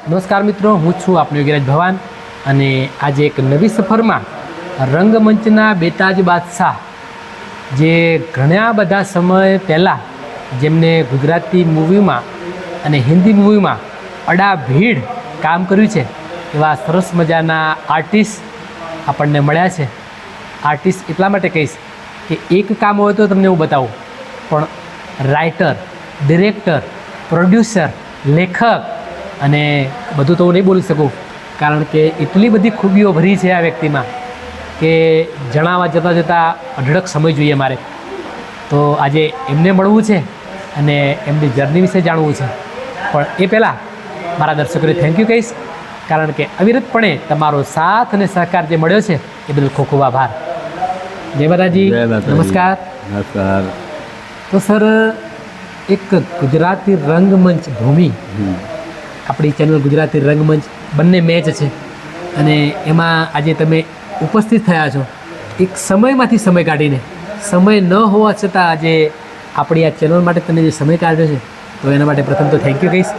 નમસ્કાર મિત્રો, હું છું આપનો યોગીરાજ ભવાન અને આજે એક નવી સફરમાં રંગમંચના બેતાજ બાદશાહ જે ઘણા બધા સમય પહેલાં જેમને ગુજરાતી મૂવીમાં અને હિન્દી મૂવીમાં અડાભીડ કામ કર્યું છે એવા સરસ મજાના આર્ટિસ્ટ આપણને મળ્યા છે. આર્ટિસ્ટ એટલા માટે કહીશ કે એક કામ હોય તો તમને હું બતાવું, પણ રાઇટર, ડિરેક્ટર, પ્રોડ્યુસર, લેખક અને બધું તો હું નહીં બોલી શકું, કારણ કે એટલી બધી ખૂબીઓ ભરી છે આ વ્યક્તિમાં કે જણાવવા જતાં જતાં અઢળક સમય જોઈએ મારે. તો આજે એમને મળવું છે અને એમની જર્ની વિશે જાણવું છે. પણ એ પહેલાં મારા દર્શકોને થેન્ક યુ કહીશ, કારણ કે અવિરતપણે તમારો સાથ અને સહકાર જે મળ્યો છે એ બદલ ખૂબ ખૂબ આભાર. જય માતાજી. નમસ્કાર. નમસ્કાર. તો સર, એક ગુજરાતી રંગમંચ ભૂમિ, આપણી ચેનલ ગુજરાતી રંગમંચ બંને મેચ છે અને એમાં આજે તમે ઉપસ્થિત થયા છો એક સમયમાંથી સમય કાઢીને. સમય ન હોવા છતાં આજે આપણી આ ચેનલ માટે તમે જે સમય કાઢ્યો છે તો એના માટે પ્રથમ તો થેન્ક યુ કહીશ,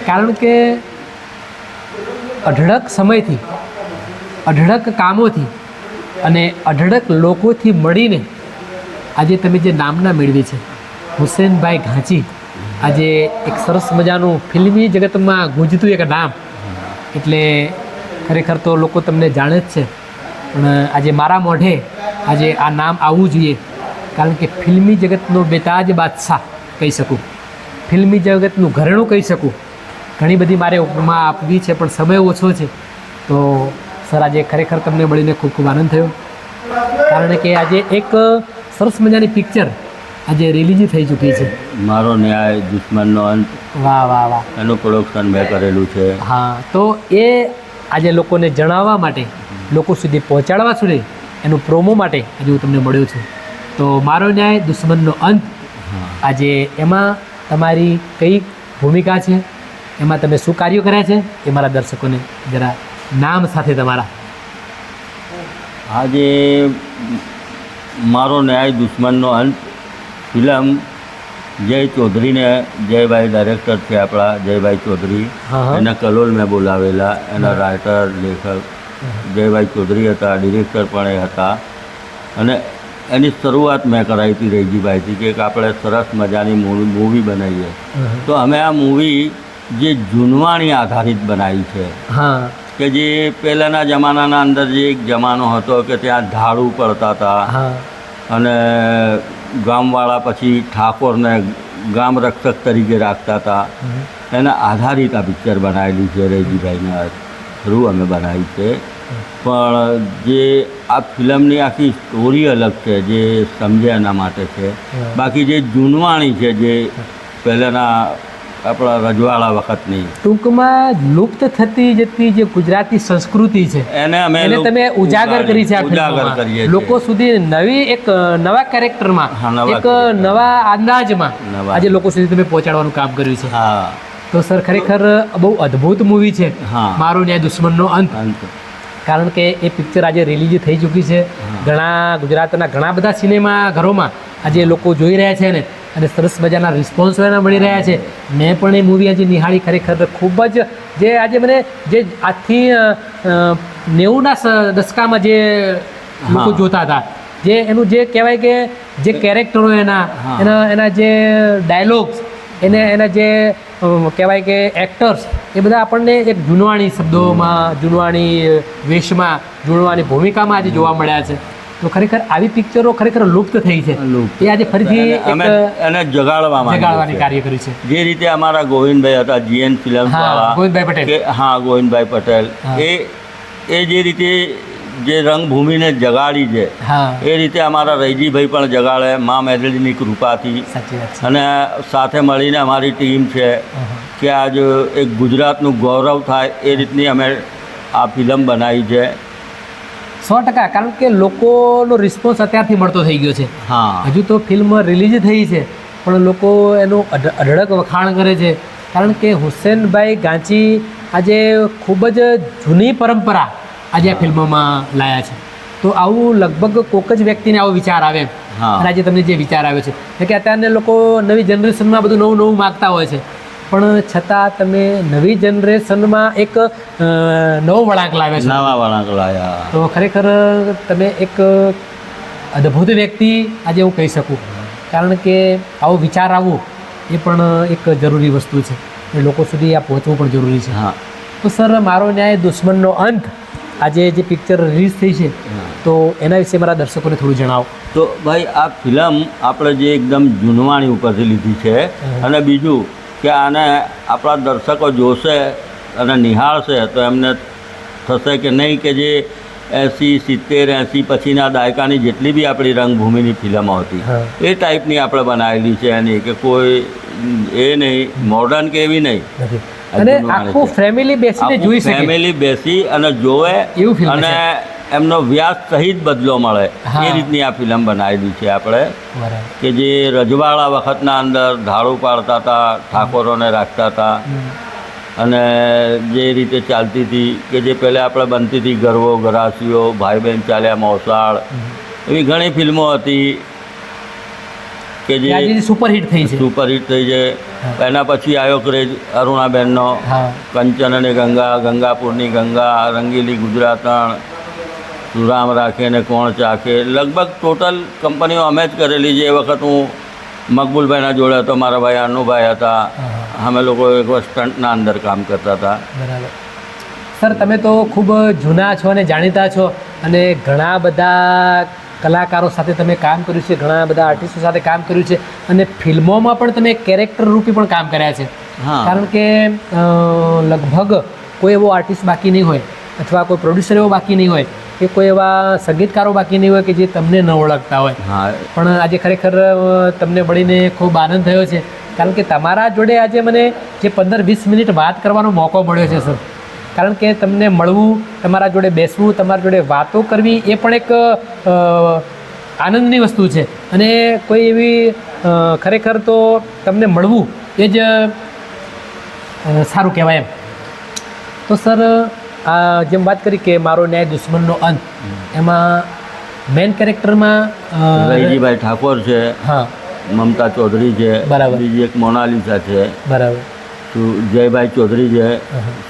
કારણ કે અઢળક સમયથી, અઢળક કામોથી અને અઢળક લોકોથી મળીને આજે તમે જે નામના મેળવી છે હુસેનભાઈ ઘાંચી, આજે એક સરસ મજાનું ફિલ્મી જગતમાં ગુંજતું એક નામ, એટલે ખરેખર તો લોકો તમને જાણે જ છે, પણ આજે મારા મોઢે આજે આ નામ આવવું જોઈએ, કારણ કે ફિલ્મી જગતનો બેતાજ બાદશાહ કહી શકું, ફિલ્મી જગતનું ઘરેણું કહી શકું. ઘણી બધી મારે ઉપમા આપવી છે પણ સમય ઓછો છે. તો સર, આજે ખરેખર તમને મળીને ખૂબ ખૂબ આનંદ થયો, કારણ કે આજે એક સરસ મજાની પિક્ચર આજે રિલીઝ થઈ ચૂકી છે, મારો ન્યાય દુશ્મનનો અંત. વાહ વાહ વાહ. એનું પ્રોડક્શન મેં કરેલું છે. હા, તો એ આજે લોકોને જણાવવા માટે, લોકો સુધી પહોંચાડવા સુધી, એનું પ્રોમો માટે આજે હું તમને મળ્યો છું. તો મારો ન્યાય દુશ્મનનો અંત, આજે એમાં તમારી કઈ ભૂમિકા છે, એમાં તમે શું કાર્યો કર્યા છે એ મારા દર્શકોને જરા નામ સાથે તમારા. આજે મારો ન્યાય દુશ્મનનો અંત ફિલ્મ જય ચૌધરીને, જયભાઈ ડાયરેક્ટર છે આપણા જયભાઈ ચૌધરી, એના કલોલ મેં બોલાવેલા, એના રાઇટર, લેખક જયભાઈ ચૌધરી હતા, ડિરેક્ટર પણ એ હતા. અને એની શરૂઆત મેં કરાવી હતી રૈજીભાઈથી કે આપણે સરસ મજાની મૂવી બનાવીએ. તો અમે આ મૂવી જે જૂનવાણી આધારિત બનાવી છે, કે જે પહેલાંના જમાનાના અંદર જે એક જમાનો હતો કે ત્યાં ધાડું પડતા હતા અને ગામવાળા પછી ઠાકોરને ગામ રક્ષક તરીકે રાખતા હતા, એના આધારિત આ પિક્ચર બનાવેલું છે. રૈજીભાઈના થ્રુ અમે બનાવી છે. પણ જે આ ફિલ્મની આખી સ્ટોરી અલગ છે, જે સમજે એના માટે છે. બાકી જે જૂનવાણી છે, જે પહેલાંના આપણા રજવાડા વખતની, ટૂંકમાં લુપ્ત થતી જતી જે ગુજરાતી સંસ્કૃતિ છે એને તમે ઉજાગર કરી છે. લોકો સુધી નવી એક નવા કેરેક્ટરમાં, એક નવા અંદાજમાં આજે લોકો સુધી તમે પહોંચાડવાનું કામ કર્યું છે. તો સર, ખરેખર બહુ અદ્ભુત મૂવી છે મારો ન્યાય દુશ્મનનો અંત, કારણ કે એ પિક્ચર આજે રિલીઝ થઈ ચૂકી છે. ઘણા ગુજરાતના ઘણા બધા સિનેમા ઘરોમાં આજે લોકો જોઈ રહ્યા છે ને, અને સરસ મજાના રિસ્પોન્સ એના મળી રહ્યા છે. મેં પણ એ મૂવી આજે નિહાળી, ખરેખર ખૂબ જ જે આજે મને જે આજથી 90ના દશકામાં જે લોકો જોતા હતા, જે એનું જે કહેવાય કે જે કેરેક્ટરો એના જે ડાયલોગ્સ, એના જે કહેવાય કે એક્ટર્સ, એ બધા આપણને એક જૂનવાણી શબ્દોમાં, જૂનવાણી વેશમાં, જૂનવાણી ભૂમિકામાં આજે જોવા મળ્યા છે. તો ખરેખર આવી પિક્ચરો ખરેખર લુપ્ત થઈ છે, એ આજે ફરીથી એને જગાડવાની કાર્ય કર્યું છે. જે રીતે અમારા ગોવિંદભાઈ હતા, જીએન ફિલ્મ વાળા, ગોવિંદભાઈ પટેલ, ગોવિંદભાઈ પટેલ, એ જે રીતે જે રંગભૂમિને જગાડી છે, એ રીતે અમારા રૈજીભાઈ પણ જગાડે મા મેલડીની કૃપાથી. અને સાથે મળીને અમારી ટીમ છે કે આજ એક ગુજરાતનું ગૌરવ થાય એ રીતની અમે આ ફિલ્મ બનાવી છે. 100%, કારણ કે લોકોનો રિસ્પોન્સ અત્યારથી મળતો થઈ ગયો છે. હજુ તો ફિલ્મ રિલીઝ થઈ છે પણ લોકો એનું અઢળક વખાણ કરે છે, કારણ કે હુસેનભાઈ ઘાંચી આજે ખૂબ જ જૂની પરંપરા આજે આ ફિલ્મોમાં લાયા છે. તો આવું લગભગ કોઈક જ વ્યક્તિને આવો વિચાર આવે. અને આજે તમને જે વિચાર આવ્યો છે કે અત્યારના લોકો નવી જનરેશનમાં બધું નવું નવું માગતા હોય છે, પણ છતાં તમે નવી જનરેશનમાં એક નવો વળાંક લાવ્યા છો. નવા વળાંક લાવ્યા. તો ખરેખર તમે એક અદ્ભુત વ્યક્તિ આજે હું કહી શકું, કારણ કે આવો વિચાર આવવો એ પણ એક જરૂરી વસ્તુ છે, એ લોકો સુધી આ પહોંચવું પણ જરૂરી છે. હા. તો સર, મારો ન્યાય દુશ્મનનો અંત આજે જે પિક્ચર રિલીઝ થઈ છે, તો એના વિશે મારા દર્શકોને થોડું જણાવો. તો ભાઈ, આ ફિલ્મ આપણે જે એકદમ જૂનવાણી ઉપરથી લીધી છે, અને બીજું કે આને આપણા દર્શકો જોશે અને નિહાળશે તો એમને થશે કે નહીં કે જે 80, 70, 80 પછીના દાયકાની જેટલી બી આપણી રંગભૂમિની ફિલ્મો હતી એ ટાઈપની આપણે બનાવેલી છે એની, કે કોઈ એ નહીં મોડર્ન કે એવી નહીં, અને આખું ફેમિલી બેસીને જોઈ શકે, ફેમિલી બેસી અને જોવે અને એમનો વ્યાસ સહિત બદલો મળે એ રીતની આ ફિલ્મ બનાવેલી છે આપણે. કે જે રજવાડા વખતના અંદર ધાડું પાડતા હતા, ઠાકોરોને રાખતા હતા, અને જે રીતે ચાલતી હતી કે જે પહેલાં આપણે બનતી હતી ગરવો, ગરાસીઓ, ભાઈ બહેન ચાલ્યા, મોસાળ, એવી ઘણી ફિલ્મો હતી કે જે સુપરહિટ થઈ છે. એના પછી આવ્યો ક્રેઝ અરુણાબેનનો કંચન અને ગંગા, ગંગાપુરની ગંગા, રંગીલી ગુજરાતણ, સુરામ રાખે ને કોણ ચાખે, લગભગ ટોટલ કંપનીઓ અમે જ કરેલી છે. એ વખત હું મકબૂલભાઈના જોડે હતો, મારા ભાઈ અનુભાઈ હતા, અમે લોકો એક સ્ટન્ટના અંદર કામ કરતા હતા. બરાબર. સર, તમે તો ખૂબ જૂના છો અને જાણીતા છો, અને ઘણા બધા કલાકારો સાથે તમે કામ કર્યું છે, ઘણા બધા આર્ટિસ્ટો સાથે કામ કર્યું છે, અને ફિલ્મોમાં પણ તમે કેરેક્ટર રૂપી પણ કામ કર્યા છે. કારણ કે લગભગ કોઈ એવો આર્ટિસ્ટ બાકી નહીં હોય, અથવા કોઈ પ્રોડ્યુસર એવો બાકી નહીં હોય, કે કોઈ એવા સંગીતકારો બાકી નહીં હોય કે જે તમને ન ઓળખતા હોય. પણ આજે ખરેખર તમને મળીને ખૂબ આનંદ થયો છે, કારણ કે તમારા જોડે આજે મને જે 15-20 મિનિટ વાત કરવાનો મોકો મળ્યો છે સર. કારણ કે તમને મળવું, તમારા જોડે બેસવું, તમારા જોડે વાતો કરવી એ પણ એક આનંદની વસ્તુ છે, અને કોઈ એવી ખરેખર તો તમને મળવું એ જ સારું કહેવાય એમ. તો સર, આ જેમ વાત કરી કે મારો ન્યાય દુશ્મનનો અંત, એમાં મેઇન કેરેક્ટરમાં રૈજીભાઈ ઠાકોર છે, મમતા ચૌધરી છે, બરાબર, બીજી એક મોનાલિસા છે, બરાબર, જયભાઈ ચૌધરી છે,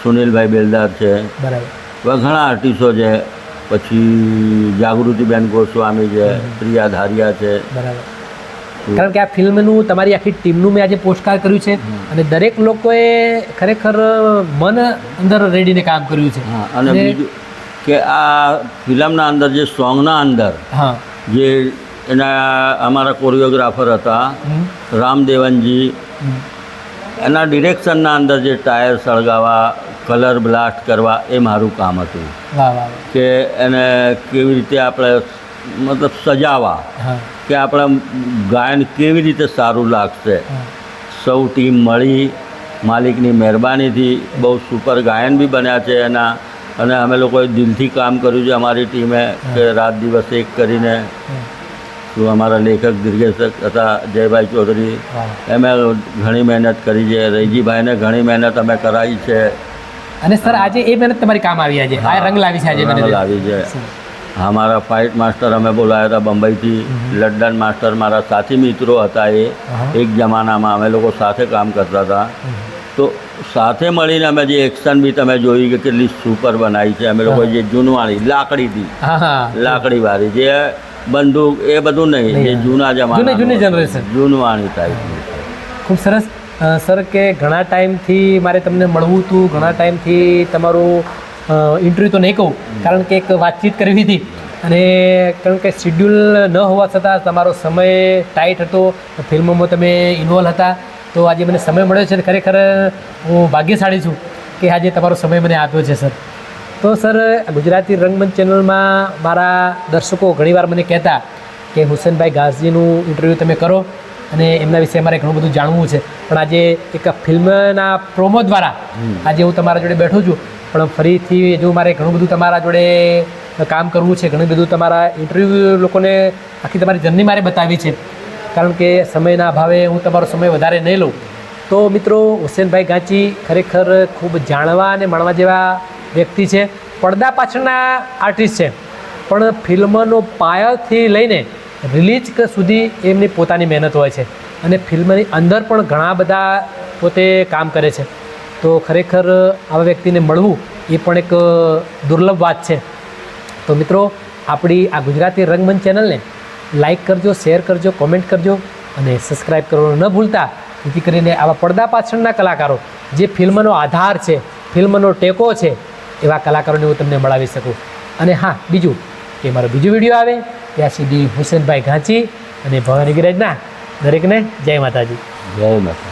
સુનિલભાઈ બેલદાર છે, બરાબર, ઘણા આર્ટિસ્ટો છે. પછી જાગૃતિબેન ગોસ્વામી છે, પ્રિયા ધારિયા છે. બરાબર. કારણ કે આ ફિલ્મનું તમારી આખી ટીમનું મેં આજે પોસ્ટકાર્ડ કર્યું છે, અને દરેક લોકોએ ખરેખર મન અંદર રેડીને કામ કર્યું છે. અને બીજું કે આ ફિલ્મના અંદર જે સોંગના અંદર જે એના અમારા કોરિયોગ્રાફર હતા રામદેવનજી, એના ડિરેક્શનના અંદર જે ટાયર સળગાવવા, કલર બ્લાસ્ટ કરવા, એ મારું કામ હતું. કે એને કેવી રીતે આપણે મતલબ સજાવવા, કે આપણા ગાયન કેવી રીતે સારું લાગશે. સૌ ટીમ મળી, માલિકની મહેરબાનીથી બહુ સુપર ગાયન બી બન્યા છે એના, અને અમે લોકોએ દિલથી કામ કર્યું છે અમારી ટીમે, કે રાત દિવસ એક કરીને. શું અમારા લેખક દિર્ઘેશક હતા જયભાઈ ચૌધરી, એમે ઘણી મહેનત કરી છે. રૈજીભાઈને ઘણી મહેનત અમે કરાવી છે. અને સર, આજે એ મહેનત તમારી કામ આવી, આજે આ રંગ લાવી છે, આજે રંગ લાવી છે. અમારા ફાઇટ માસ્ટર અમે બોલાવ્યા હતા બંબઈથી, લંડન માસ્ટર મારા સાથી મિત્રો હતા. એ એક જમાનામાં અમે લોકો સાથે કામ કરતા હતા. તો સાથે મળીને અમે જે એક્શન બી તમે જોઈ કે કેટલી સુપર બનાવી છે. અમે લોકો જે જૂનવાળી લાકડીથી, લાકડીવાળી જે બંદૂક, એ બધું નહીં, જે જૂના જમાના, જૂની જનરેશન, જૂનવાણી ટાઈપની. ખૂબ સરસ. સર, કે ઘણા ટાઈમથી મારે તમને મળવું હતું, ઘણા ટાઈમથી તમારું ઇન્ટરવ્યૂ તો નહીં કહું, કારણ કે એક વાતચીત કરવી હતી, અને કારણ કે શિડ્યુલ ન હોવા છતાં તમારો સમય ટાઈટ હતો, ફિલ્મોમાં તમે ઇન્વોલ્વ હતા. તો આજે મને સમય મળ્યો છે, ખરેખર હું ભાગ્યશાળી છું કે આજે તમારો સમય મને આપ્યો છે સર. તો સર, ગુજરાતી રંગમંચ ચેનલમાં મારા દર્શકો ઘણીવાર મને કહેતા કે હુસેનભાઈ ઘાસજીનું ઇન્ટરવ્યૂ તમે કરો, અને એમના વિશે અમારે ઘણું બધું જાણવું છે. પણ આજે એક ફિલ્મના પ્રોમો દ્વારા આજે હું તમારા જોડે બેઠો છું, પણ ફરીથી હજુ મારે ઘણું બધું તમારા જોડે કામ કરવું છે, ઘણું બધું તમારા ઇન્ટરવ્યૂ લોકોને આખી તમારી જર્ની મારે બતાવી છે. કારણ કે સમયના અભાવે હું તમારો સમય વધારે નહીં લઉં. તો મિત્રો, હુસેનભાઈ ઘાંચી ખરેખર ખૂબ જાણવા અને માણવા જેવા વ્યક્તિ છે. પડદા પાછળના આર્ટિસ્ટ છે, પણ ફિલ્મનો પાયાથી લઈને રિલીઝ સુધી એમની પોતાની મહેનત હોય છે, અને ફિલ્મની અંદર પણ ઘણા બધા પોતે કામ કરે છે. તો ખરેખર આવા વ્યક્તિને મળવું એ પણ એક દુર્લભ વાત છે. તો મિત્રો, આપણી આ ગુજરાતી રંગમંચ ચેનલને લાઈક કરજો, શેર કરજો, કોમેન્ટ કરજો અને સબસ્ક્રાઈબ કરવાનું ન ભૂલતા, જેથી કરીને આવા પડદા પાછળના કલાકારો જે ફિલ્મનો આધાર છે, ફિલ્મનો ટેકો છે, એવા કલાકારોને હું તમને મળાવી શકું. અને હા, બીજું કે મારો બીજો વિડીયો આવે ત્યાં સુધી હુસેનભાઈ ઘાંચી અને ભવાની ગિરાજના દરેકને જય માતાજી. જય માતા.